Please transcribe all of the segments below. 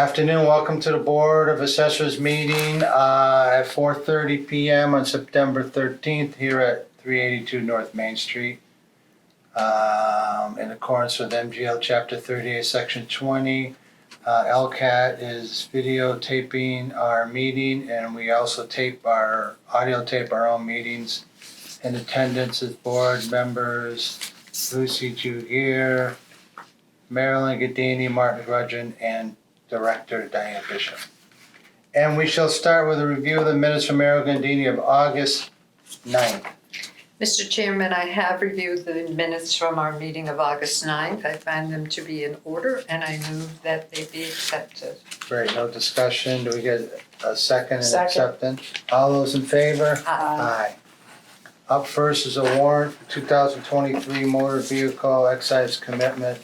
Afternoon, welcome to the Board of Assessors meeting at 4:30 p.m. on September 13th here at 382 North Main Street. In accordance with MGL Chapter 38, Section 20, LCAT is videotaping our meeting, and we also audio tape our own meetings. In attendance is board members Lucy Jugier, Marilyn Gadini, Martin Grudgeon, and Director Diane Bishop. And we shall start with a review of the minutes from Marilyn Gadini of August 9th. Mr. Chairman, I have reviewed the minutes from our meeting of August 9th. I find them to be in order, and I move that they be accepted. Great, no discussion. Do we get a second and Second. acceptance? All those in favor? Aye. Aye. Up first is a warrant for 2023 motor vehicle excise commitment,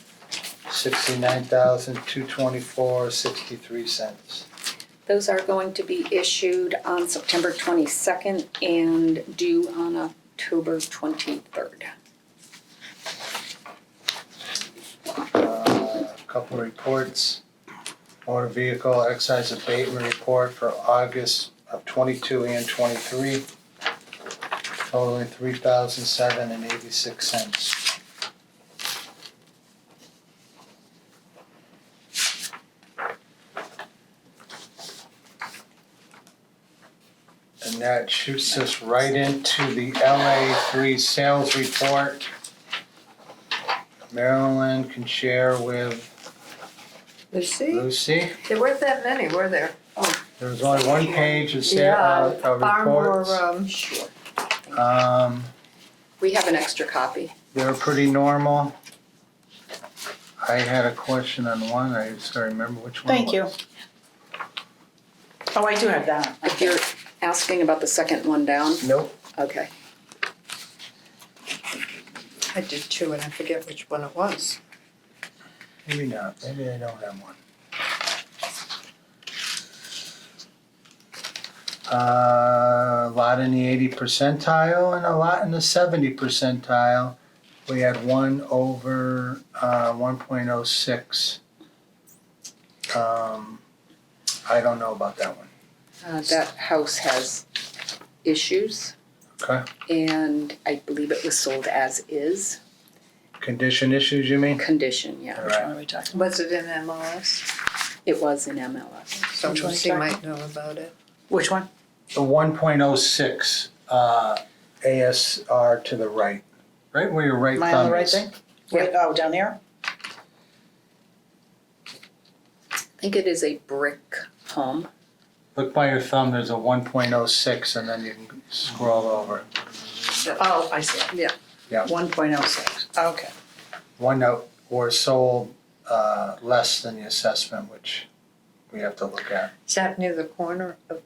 $69,224.63. Those are going to be issued on September 22nd and due on October 23rd. Couple reports. Motor vehicle excise abatement report for August of 22 and 23, totaling $3,007.86. And that shoots us right into the LA3 sales report. Marilyn can share with Lucy. There weren't that many, were there? There was only one page of Far more, reports. Sure. They We have an extra copy. were pretty normal. I had a question on one, I just gotta remember which one. Thank you. Oh, I do have that. If you're asking about the second one down, Nope. okay. I did too, and I forget which one it was. Maybe not, maybe I don't have one. A lot in the 80 percentile and a lot in the 70 percentile. We had one over 1.06. I don't know about that one. That house has issues, Okay. and I believe it was sold as is. Condition issues, you mean? Condition, yeah. All Which one right. are we talking about? Was it in MLS? It was in MLS. So Which one Lucy is that? might know about it. Which one? The 1.06 ASR to the right. Right where your right Am I thumb on the right is. thing? Wait, oh, down there? I think it is a brick home. Look by your thumb, there's a 1.06 and then you can scroll over. Oh, I see it. Yeah. Yeah. 1.06, okay. One that were sold less than the assessment, which we have to look at. Is that near the corner of,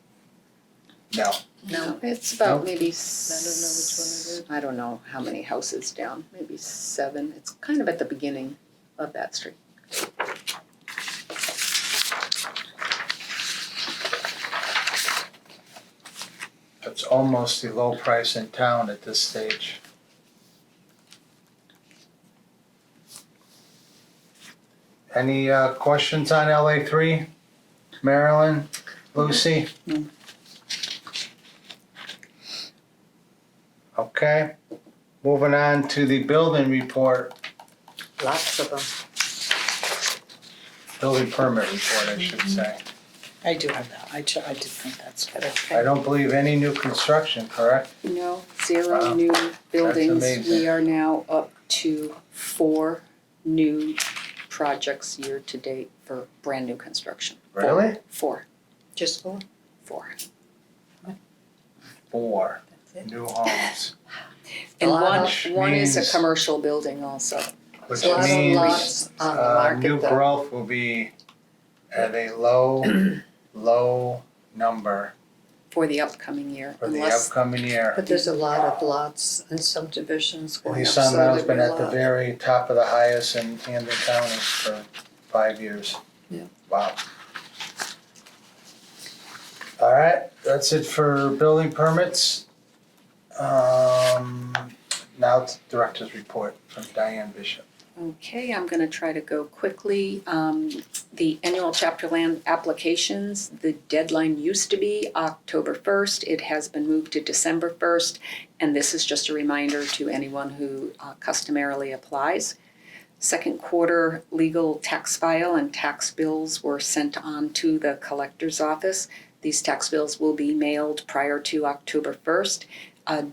No. no? It's about No. maybe. I don't know which one it is. I don't know how many houses down, maybe 7. It's kind of at the beginning of that street. It's almost the low price in town at this stage. Any questions on LA3? Marilyn? Lucy? No. Okay, moving on to the building report, Lots of them. building permit report, I should say. I do have that. I did think that's good. I don't believe any new construction, correct? No, 0 Wow. new buildings. amazing. We are now up to 4 new projects year to date for brand new construction. Really? 4. Just four? 4. 4 That's it. new homes, And Which one is means- a commercial building also. which Lots of means lots on the market new that- growth will be at a low number For the upcoming year, for the unless upcoming year. But there's a lot of lots and subdivisions going up, East so Longmeadow's there'll been be a at the lot. very top of the highest in Camden County for 5 years. Yeah. Wow. All right, that's it for building permits. Now it's director's report from Diane Bishop. Okay, I'm gonna try to go quickly. The annual chapter land applications, the deadline used to be October 1st. It has been moved to December 1st, and this is just a reminder to anyone who customarily applies. Second quarter legal tax file and tax bills were sent on to the collector's office. These tax bills will be mailed prior to October 1st,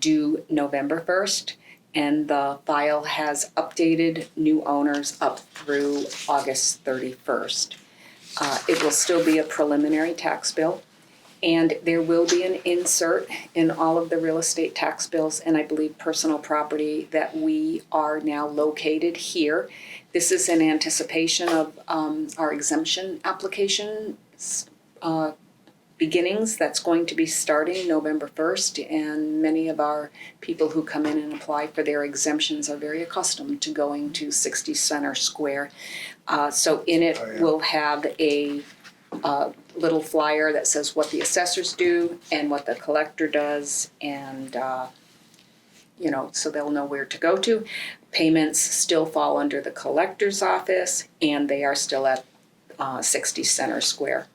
due November 1st. And the file has updated new owners up through August 31st. It will still be a preliminary tax bill, and there will be an insert in all of the real estate tax bills and I believe personal property that we are now located here. This is in anticipation of our exemption application beginnings. That's going to be starting November 1st, and many of our people who come in and apply for their exemptions are very accustomed to going to 60 Center Square. So in it, we'll have a little flyer that says what the assessors do and what the collector does, and so they'll know where to go to. Payments still fall under the collector's office, and they are still at 60 Center Square.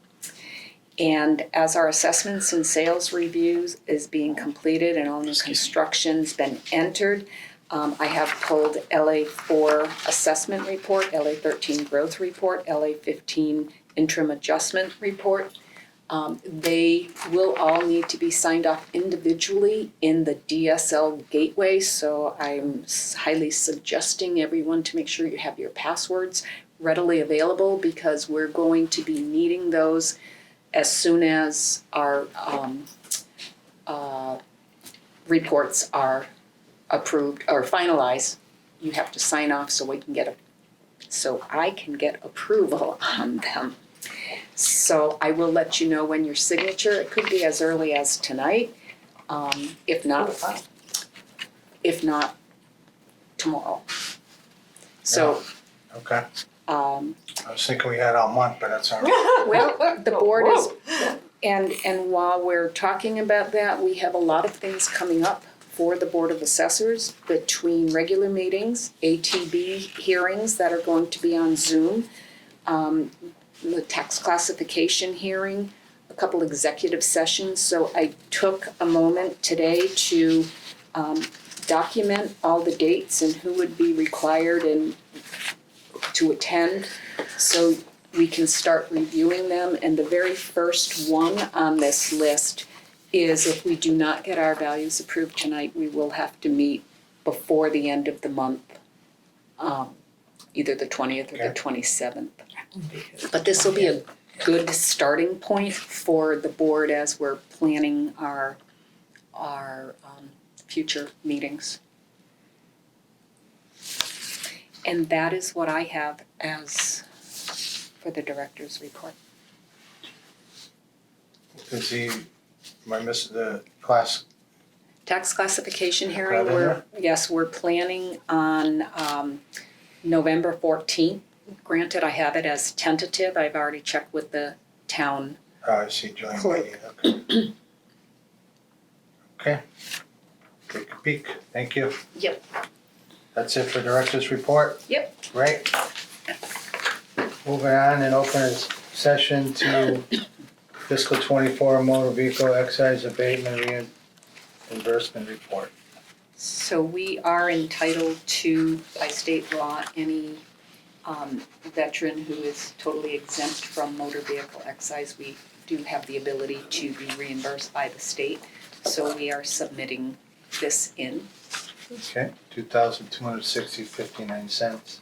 And as our assessments and sales reviews is being completed and all new construction's been entered, I have pulled LA4 assessment report, LA13 growth report, LA15 interim adjustment report. They will all need to be signed off individually in the DSL gateway, so I'm highly suggesting everyone to make sure you have your passwords readily available, because we're going to be needing those as soon as our reports are approved or finalized. You have to sign off so I can get approval on them. So I will let you know when your signature. It could be as early as tonight, if not tomorrow. So. Okay. I was thinking we had all month, but that's all right. Well, the board is, and while we're talking about that, we have a lot of things coming up for the Board of Assessors between regular meetings, ATB hearings that are going to be on Zoom, the tax classification hearing, a couple executive sessions. So I took a moment today to document all the dates and who would be required and to attend, so we can start reviewing them. And the very first one on this list is, if we do not get our values approved tonight, we will have to meet before the end of the month, either the 20th or the 27th. But this will be a good starting point for the board as we're planning our future meetings. And that is what I have as for the director's report. Am I missing the class? Tax classification hearing, Got it. we're planning on November 14th. Granted, I have it as tentative. I've already checked with the town. Oh, I see, joint Clerk. meeting, okay. Okay. Take a peek, thank you. Yep. That's it for director's report? Yep. Great. Moving on and open session to fiscal 24 motor vehicle excise abatement reimbursement report. So we are entitled to, by state law, any veteran who is totally exempt from motor vehicle excise. We do have the ability to be reimbursed by the state, so we are submitting this in. Okay, $2,260.59.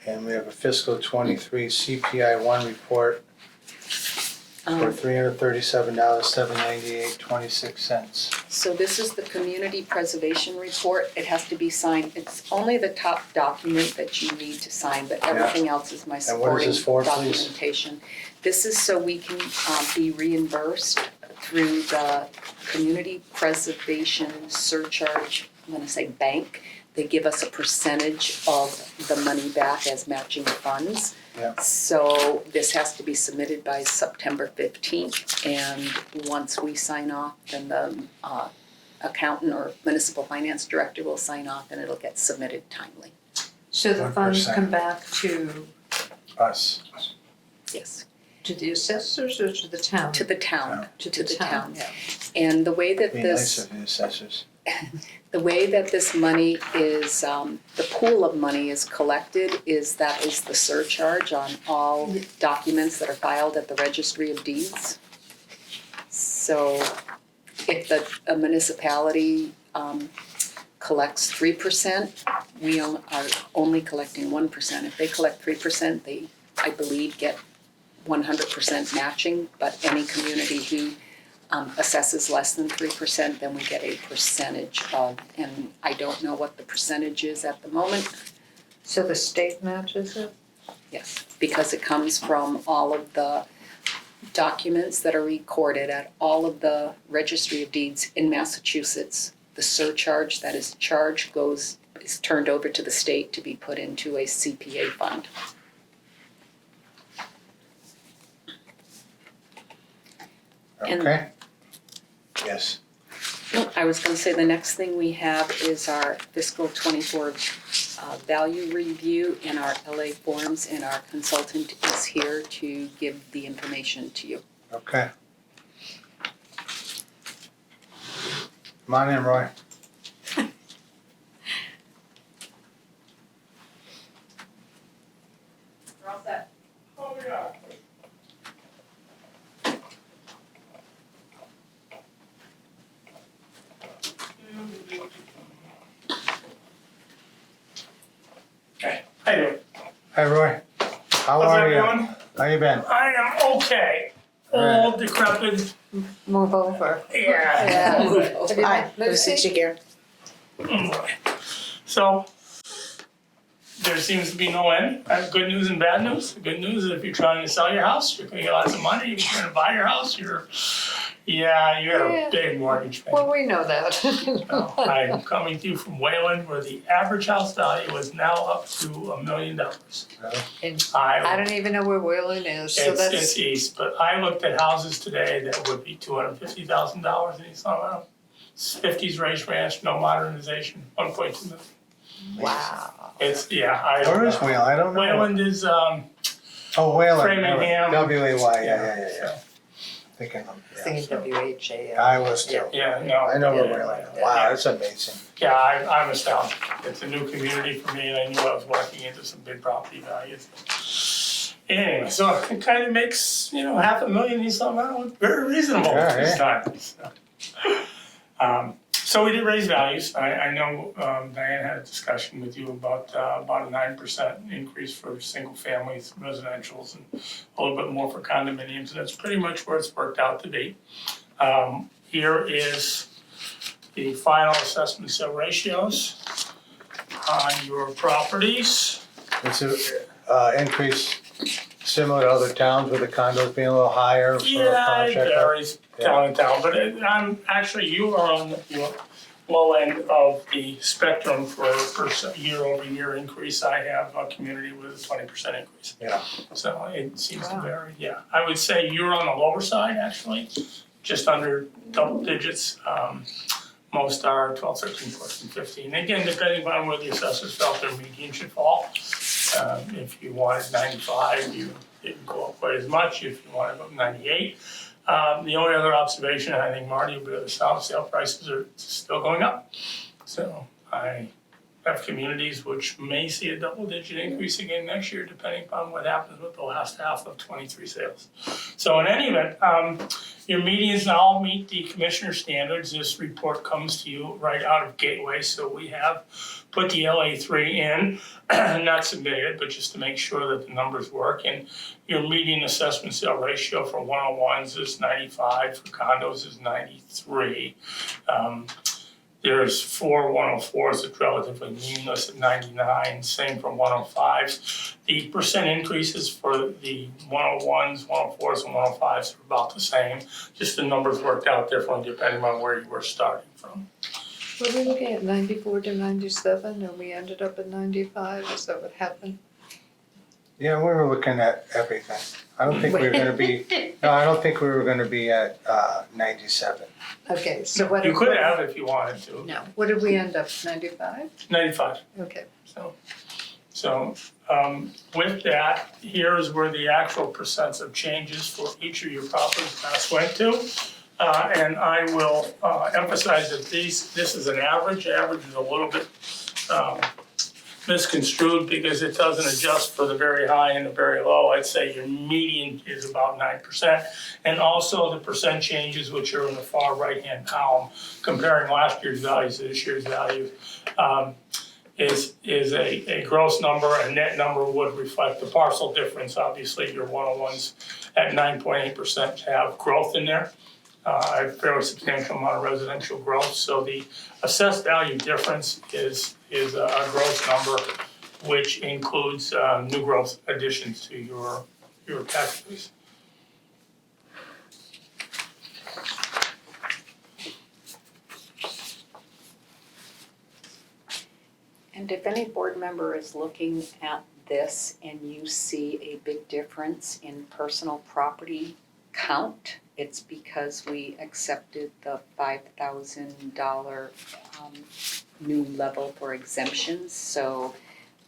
And we have a fiscal 23 CPI 1 report for $337.798.26. So this is the community preservation report. It has to be signed. It's only the top document that you need to sign, but everything else is my And what is supporting this for, please? documentation. This is so we can be reimbursed through the community preservation surcharge, I'm gonna say bank. They give us a percentage of the money back as matching funds. Yeah. So this has to be submitted by September 15th, and once we sign off, then the accountant or municipal finance director will sign off and it'll get submitted timely. So the funds 1%. come back to Us. Yes, the assessors or to the town? to the town, Town. to the town. Yeah. And the way that Be this. nice of the assessors. The way that this money is, the pool of money is collected is that is the surcharge on all documents that are filed at the Registry of Deeds. So if a municipality collects 3%, we are only collecting 1%. If they collect 3%, they, I believe, get 100% matching, but any community who assesses less than 3%, then we get a percentage of, and I don't know what the percentage is at the moment. So the state matches it? Yes, because it comes from all of the documents that are recorded at all of the Registry of Deeds in Massachusetts. The surcharge that is charged is turned over to the state to be put into a CPA fund. And- Okay? Yes. No, I was gonna say the next thing we have is our fiscal '24 value review and our LA forms, and our consultant is here to give the information to you. Okay. Come on in, Roy. We're all set. Oh, yeah. Okay, how you doing? Hi, Roy. How How's are you? everyone? How you been? I am okay. Old, decrepit, Move over. yeah. Yeah. Move Have over. you Hi, met good to see Lucy? you again. So, there seems to be no end. I have good news and bad news. The good news is if you're trying to sell your house, you're gonna get lots of money. If you're trying to buy your house, you got Yeah. a big mortgage payment. Well, we know that. So, I'm coming to you from Wayland, where the average house value is now up to $1 million. And I I, don't even know where Wayland is, so it's that's, east, but I looked at houses today that would be $250,000 in East Longmeadow. 50s race ranch, no modernization, 1.2 million. wow. It's, yeah, I don't Where is know. Whalen? I don't know. Wayland is, Oh, Whalen. Framingham. W-A-Y, yeah. Thinking of, yeah. Thinking WHA. I was too. yeah, no. I know where yeah, Whalen is. yeah. Wow, that's amazing. Yeah, I'm astounded. It's a new community for me, and I knew I was walking into some big property values. Anyway, so it kind of makes, $500,000 in East Longmeadow look very reasonable Yeah, this yeah. time. So we did raise values. I know Diane had a discussion with you about a 9% increase for single families, residentials, and a little bit more for condominiums, and that's pretty much where it's worked out to be. Here is the final assessment sale ratios on your properties. It's a increase similar to other towns with the condos being a little higher for a Yeah, it contractor. varies town to town, but you are on the low end of the spectrum for year-over-year increase. I have a community with a 20% increase. Yeah. So it seems to Wow. vary, yeah. I would say you're on the lower side, actually, just under double digits. Most are 12, 13, 14, 15. Again, depending on where the assessors felt their median should fall. If you wanted 95, you didn't go up quite as much. If you wanted up 98. The only other observation, and I think Marty will be able to solve, sale prices are still going up. So I have communities which may see a double-digit increase again next year, depending upon what happens with the last half of 23 sales. So in any event, your medians all meet the commissioner standards. This report comes to you right out of Gateway, so we have put the LA3 in, not submitted, but just to make sure that the numbers work. And your median assessment sale ratio for 101s is 95, for condos is 93. There's 4 104s that's relatively meaningless at 99, same for 105s. The percent increases for the 101s, 104s, and 105s are about the same. Just the numbers worked out differently depending on where you were starting from. Were we looking at 94 to 97 and we ended up at 95? Is that what happened? Yeah, we were looking at everything. I don't think we were gonna be, no, I don't think we were gonna be at 97. Okay, so what? You could have if you wanted to. No, what did we end up, 95? 95, Okay. so. So with that, here's where the actual percents of changes for each of your property class went to. And I will emphasize that this is an average. Average is a little bit misconstrued because it doesn't adjust for the very high and the very low. I'd say your median is about 9%. And also the percent changes, which are in the far right-hand column, comparing last year's values to this year's values, is a gross number. A net number would reflect the parcel difference. Obviously, your 101s at 9.8% have growth in there. A fairly substantial amount of residential growth. So the assessed value difference is a gross number, which includes new growth additions to your tax base. And if any board member is looking at this and you see a big difference in personal property count, it's because we accepted the $5,000 new level for exemptions. So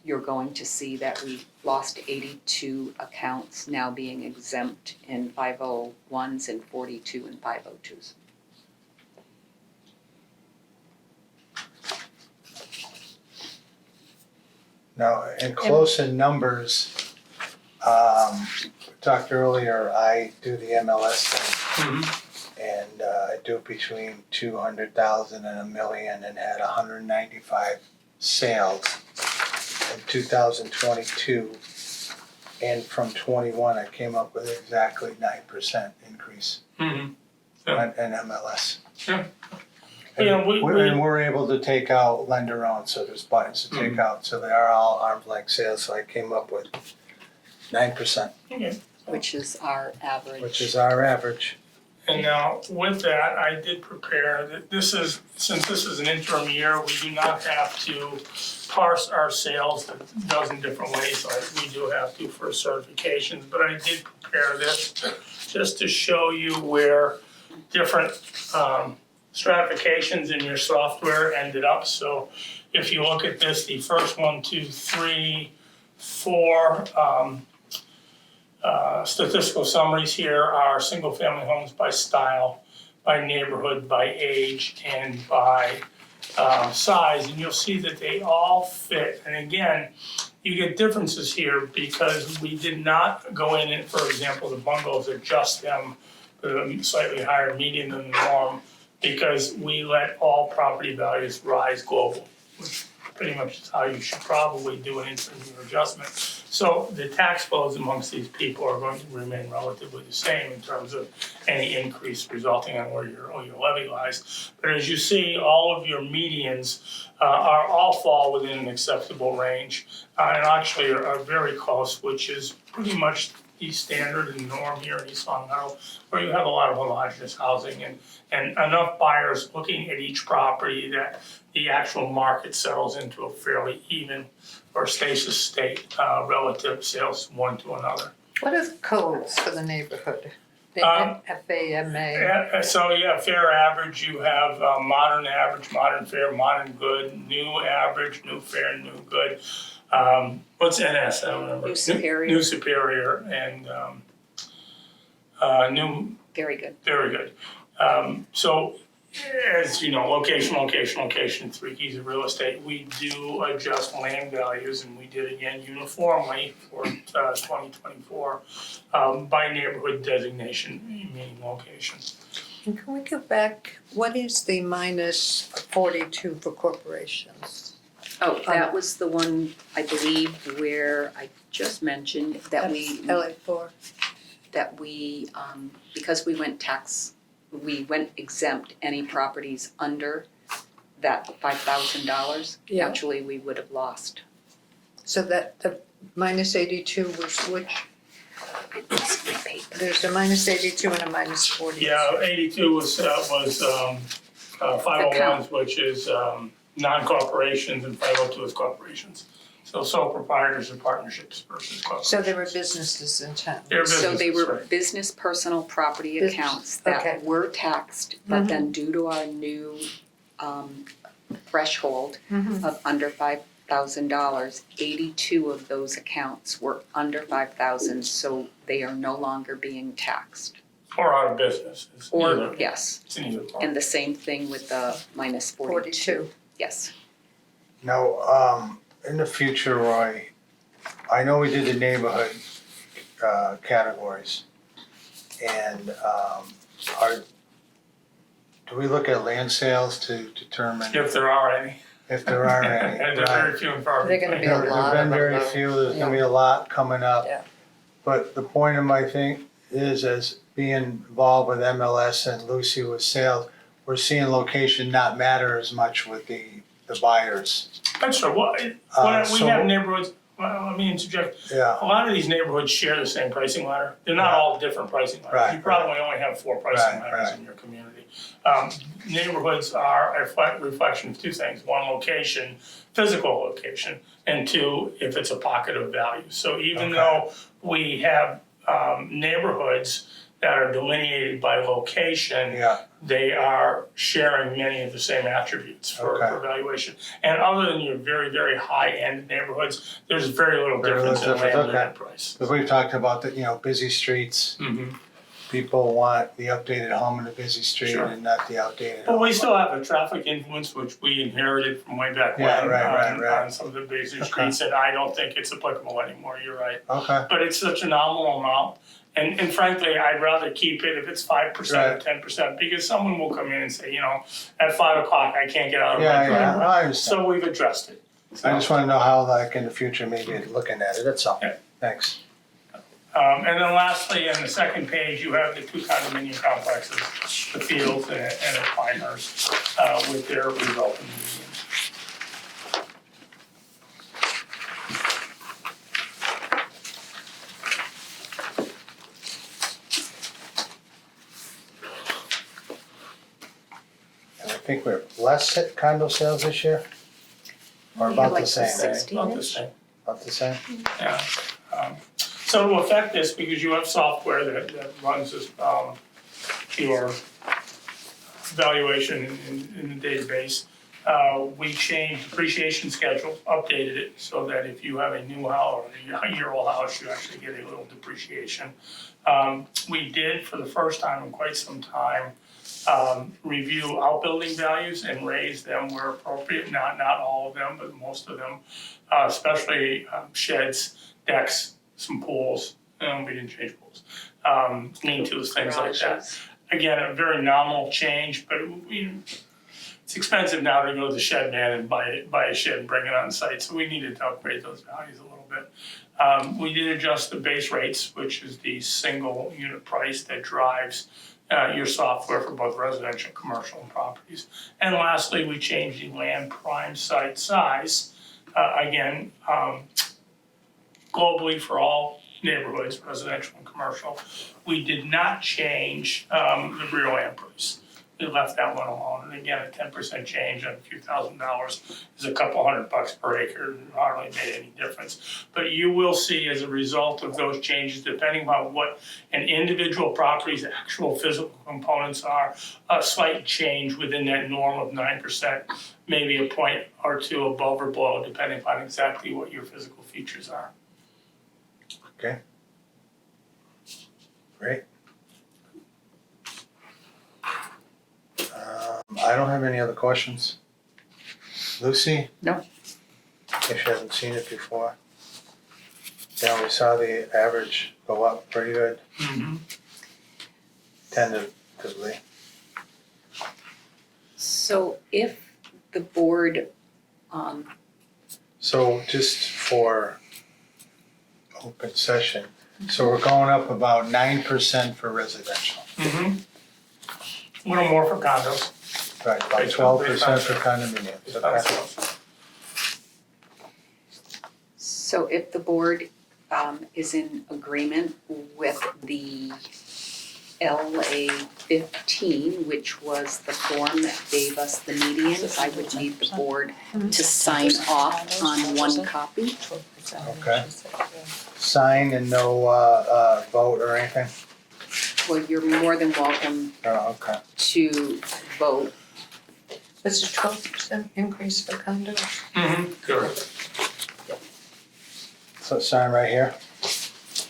you're going to see that we lost 82 accounts now being exempt in 501s and 42 in 502s. Now, in close in numbers, talked earlier, I do the MLS thing. And I do between 200,000 and 1 million and had 195 sales in 2022. And from 21, I came up with exactly 9% increase in MLS. Yeah. And, Yeah, and we're able to take out lender owned, so there's buttons to take out. So they are all arm's length sales. So I came up with 9%, Okay. Which is our average. which is our average. And now with that, I did prepare that since this is an interim year, we do not have to parse our sales a dozen different ways like we do have to for certifications, but I did prepare this just to show you where different stratifications in your software ended up. So if you look at this, the first 1, 2, 3, 4 statistical summaries here are single-family homes by style, by neighborhood, by age, and by size. And you'll see that they all fit. And again, you get differences here because we did not go in and, for example, the bungalows, adjust them to a slightly higher median than the norm because we let all property values rise global, which pretty much is how you should probably do an interim year adjustment. So the tax flows amongst these people are going to remain relatively the same in terms of any increase resulting on where your levy lies. But as you see, all of your medians all fall within an acceptable range and actually are very close, which is pretty much the standard and norm here in East Longmeadow, where you have a lot of homogeneous housing and enough buyers looking at each property that the actual market settles into a fairly even or stasis state relative sales one to another. What are the codes for the neighborhood? The FAMA? Yeah, so yeah, fair average, you have modern average, modern fair, modern good, new average, new fair, new good. What's NS? I don't remember. New superior. New superior and new. Very good. Very good. So as you know, location, 3 keys of real estate. We do adjust land values, and we did again uniformly for 2024 by neighborhood designation, meaning location. And can we go back, what is the minus 42 for corporations? Oh, that was the one, I believe, where I just mentioned that LA4? that we, because we went exempt any properties under that $5,000. Yeah. Actually, we would have lost. So that the minus 82 was which? It's my paper. There's a minus 82 and a minus 40. Yeah, 82 was 501s, which is non-corporations, and 502 is corporations. So sole proprietors and partnerships versus corporations. So there were businesses in town. So they were right. business personal property Business, accounts okay. that were taxed, but then due to our new threshold of under $5,000, 82 of those accounts were under 5,000, so they are no longer being taxed. Or out of business. It's Or, either- yes, It's in either part. and the same thing with the minus 42. Yes. Now, in the future, Roy, I know we did the neighborhood categories. And do we look at land sales to determine If there are any. if there are any? And they're very few and far They're gonna between. be a lot There've of been very them, though. few, there's gonna be a lot coming up. Yeah. But the point of my thing is, as being involved with MLS and Lucy with sales, we're seeing location not matter as much with the buyers. That's true. We so- have neighborhoods, well, let me interject. Yeah, A lot of these neighborhoods share the same pricing ladder. They're not Right. all different pricing ladders. Right, You probably only have 4 pricing Right, ladders right. in your community. Neighborhoods are a reflection of 2 things. 1, location, physical location, and 2, if it's a pocket of value. So even Okay. though we have neighborhoods that are delineated by location, yeah, they are sharing many of the same attributes for Okay. valuation. And other than your very, very high-end neighborhoods, there's very little Very little difference in difference, land okay. unit price. because we've talked about the, busy streets. Mm-hmm. People want the updated home in a busy street Sure. and not the outdated But home. we still have a traffic influence, which we inherited from way back when Yeah, right. on some of the busy Okay. streets, and I don't think it's applicable anymore, you're right. Okay, But it's such a nominal amount, and frankly, I'd rather keep it if it's 5% or Right. 10%, because someone will come in and say, at 5 o'clock, I can't get out of my yeah, driveway. I understand. So we've addressed it. I just wanna know how, like, in the future, maybe looking at it, that's all. Yeah. Thanks. And then lastly, on the second page, you have the 2 condominium complexes, the Fields and the Pinehurst, with their resulting medians. And I think we're less condo sales this year? Or We about had the like same? 60. About the same. About the same? Yeah. So to affect this, because you have software that runs this, your valuation in the database, we changed depreciation schedule, updated it so that if you have a new house or a year-old house, you actually get a little depreciation. We did, for the first time in quite some time, review outbuilding values and raise them where appropriate, not all of them, but most of them, especially sheds, decks, some pools, we didn't change pools, lean-tos, things like that. Garages. Again, a very nominal change, but it's expensive now to go to the shed man and buy a shed and bring it on site, so we needed to upgrade those values a little bit. We did adjust the base rates, which is the single unit price that drives your software for both residential, commercial, and properties. And lastly, we changed the land prime site size, again, globally for all neighborhoods, residential and commercial. We did not change the rear land price. We left that one alone. And again, a 10% change on a few $1,000s is a couple $100 per acre, hardly made any difference. But you will see as a result of those changes, depending on what an individual property's actual physical components are, a slight change within that norm of 9%, maybe a point or 2 above or below, depending upon exactly what your physical features are. Okay. Great. I don't have any other questions. Lucy? No. If you haven't seen it before. Yeah, we saw the average go up pretty good, tentatively. So if the board, So just for open session, so we're going up about 9% for residential. A little more for condos. Right, about Based on- 12% for condominiums, Based on okay. sales. so if the board is in agreement with the LA 15, which was the form that gave us the medians, I would need the board to sign off on one copy. Okay. Sign and no vote or anything? Well, you're more than welcome Oh, okay. to vote. Was it 12% increase for condos? Correct. So sign right here,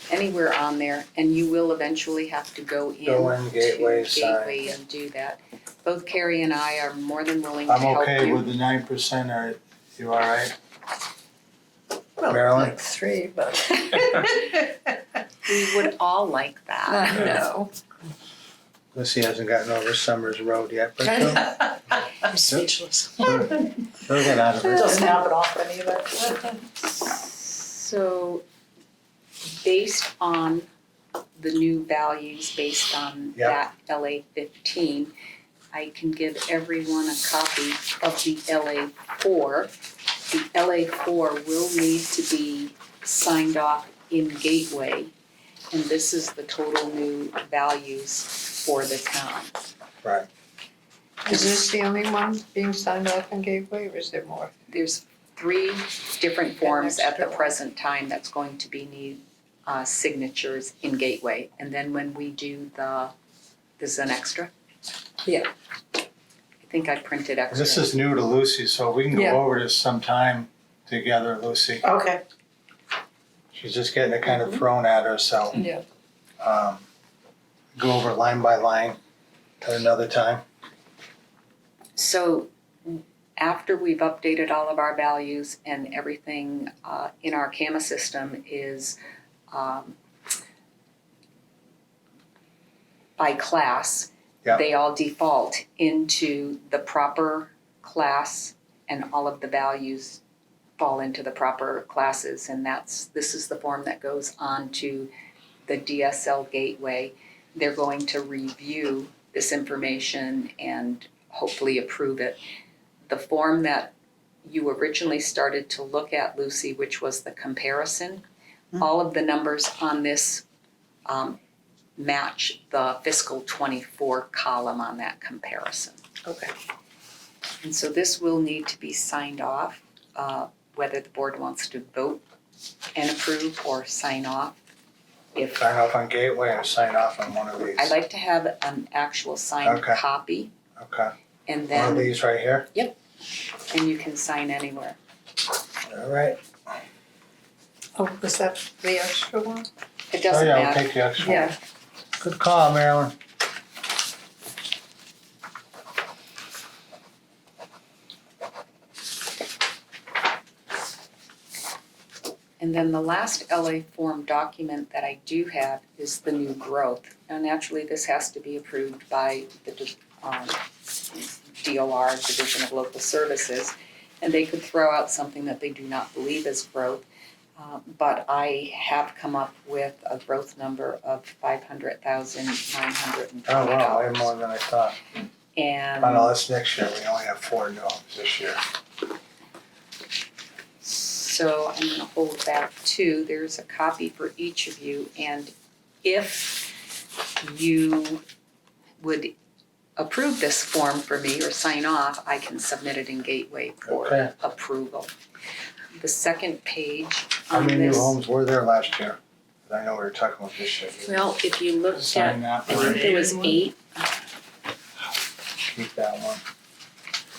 Anywhere on there, and you will eventually have to go in. Go in, Gateway, to sign. Gateway and do that. Both Carrie and I are more than willing to I'm help okay you. with the 9%, are you all right? Well, Marilyn? like 3, but. We would all like that. I know. Lucy hasn't gotten over Summers Road yet, but I'm speechless. she'll get out of it. Doesn't happen often either. So, based on the new values, based on Yep. that LA 15, I can give everyone a copy of the LA 4. The LA 4 will need to be signed off in Gateway, and this is the total new values for the town. Right. Is this the only one being signed off in Gateway, or is there more? There's 3 different forms at the extra one. present time that's going to be need signatures in Gateway. And then when we do this is an extra? Yeah. I think I printed extra. This is new to Lucy, so we can Yeah. go over this sometime together, Lucy. Okay. She's just getting it kind of thrown at her, so Yeah. go over line by line at another time. So after we've updated all of our values and everything in our CAMA system is by class, Yeah. they all default into the proper class and all of the values fall into the proper classes, and this is the form that goes on to the DSL gateway. They're going to review this information and hopefully approve it. The form that you originally started to look at, Lucy, which was the comparison, all of the numbers on this match the fiscal 24 column on that comparison. Okay. And so this will need to be signed off, whether the board wants to vote and approve or sign off. If Sign off on Gateway or sign off on one of these. I'd like to have an actual signed Okay. copy, Okay, and one of then these right here, and you can sign anywhere. all right. Oh, was that the extra one? It Oh doesn't yeah, we'll matter. take the extra one. Yeah. Good call, Marilyn. And then the last LA form document that I do have is the new growth. Now naturally, this has to be approved by the DOR, Division of Local Services, and they could throw out something that they do not believe is growth. But I have come up with a growth number of $500,920. Oh wow, way more than I thought. And Oh no, that's next year, we only have 4 new homes this year. so I'm gonna hold that too. There's a copy for each of you, and if you would approve this form for me or sign off, I can submit it in Gateway for Okay. approval. The second page How on many new this, homes were there last year? 'Cause I know we were talking about this year. well, if you looked Sign at, that I one, think there was 8 keep that one.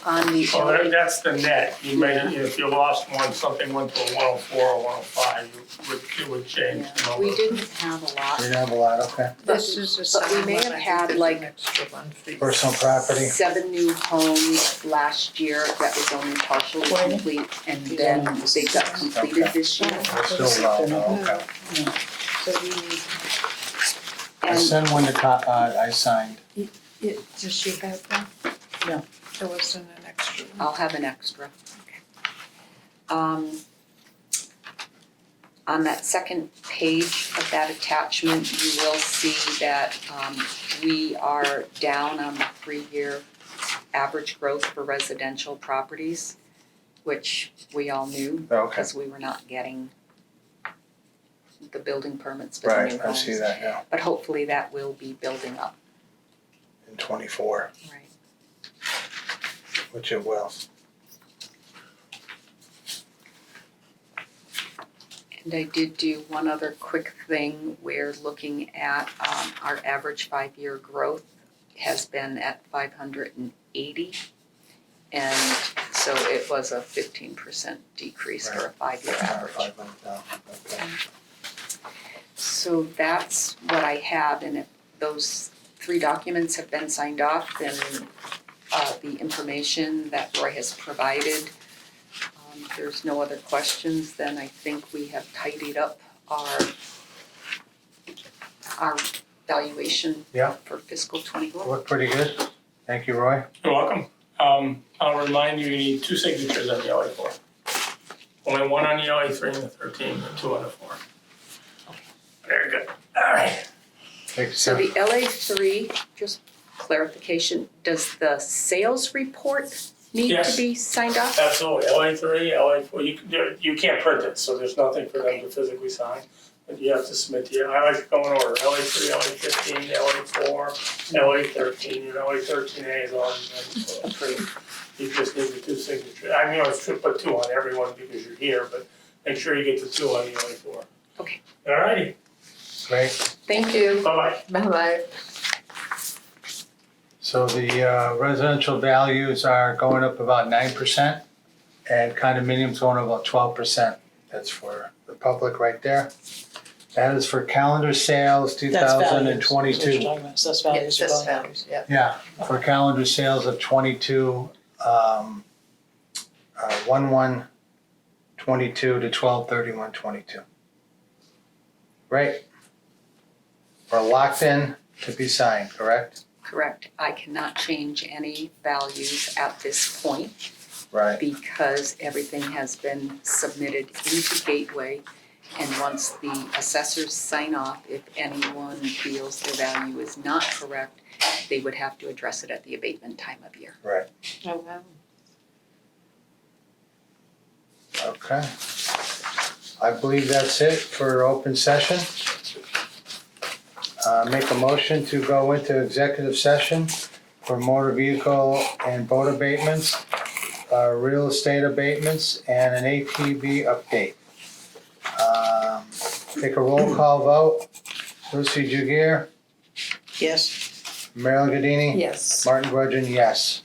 on the Well, LA. that's the net. You may, if you lost one, something went to a 104 or 105, it would change the number. We didn't have a lot. We didn't have a lot, okay. This is a But we signed may one. have I think had, there's like, an extra one for you. Personal property, 7 new homes last year that was only partially When? complete, and then they got completed this year. we're still low, oh, okay. So we need, I And send one to I signed. Does she have one? No. There wasn't an extra one. I'll have an extra. On that second page of that attachment, you will see that we are down on the 3-year average growth for residential properties, which we all knew Okay, because we were not getting the building permits for the new right, I homes. see that now, But hopefully that will be building up. in 24, Right. which it will. And I did do one other quick thing where looking at our average 5-year growth has been at 580. And So it was a 15% decrease or a 5-year average. 500 down, okay. So that's what I have, and if those 3 documents have been signed off, then the information that Roy has provided, if there's no other questions, then I think we have tidied up our valuation Yeah. for fiscal '21. Look pretty good. Thank you, Roy. You're welcome. I'll remind you, you need 2 signatures on the LA4. Only 1 on the LA3 and the 13, and 2 on the 4. Very good. All right. Thank you, So sir. the LA3, just clarification, does the sales report need to Yes. be signed off? Absolutely. LA3, LA4, you can't print it, so there's nothing for them to physically sign. But you have to submit the, I like to go in order, LA3, LA15, LA4, LA13, and LA13A is already been approved. You just need the 2 signatures. I mean, I should put 2 on everyone because you're here, but make sure you get the 2 on the LA4. Okay. All righty, Great. Thank you. bye-bye. Bye-bye. So the residential values are going up about 9%, and condominiums going up about 12%. That's for the public right there. That is for calendar sales That's values. That's what you're 2022. talking about. Assessed Yeah, values are assessed going up. values, yeah. Yeah, for calendar sales of 22, 1/1/22 to 12/31/22. Right? We're locked in to be signed, correct? Correct. I cannot change any values at this point Right. because everything has been submitted into Gateway. And once the assessors sign off, if anyone feels their value is not correct, they would have to address it at the abatement time of year. Right. Oh, wow. Okay. I believe that's it for open session. Make a motion to go into executive session for motor vehicle and boat abatements, real estate abatements, and an ATV update. Take a roll call vote. Lucy Jugir, Yes. Marilyn Godini, Yes. Martin Grudgeon, yes.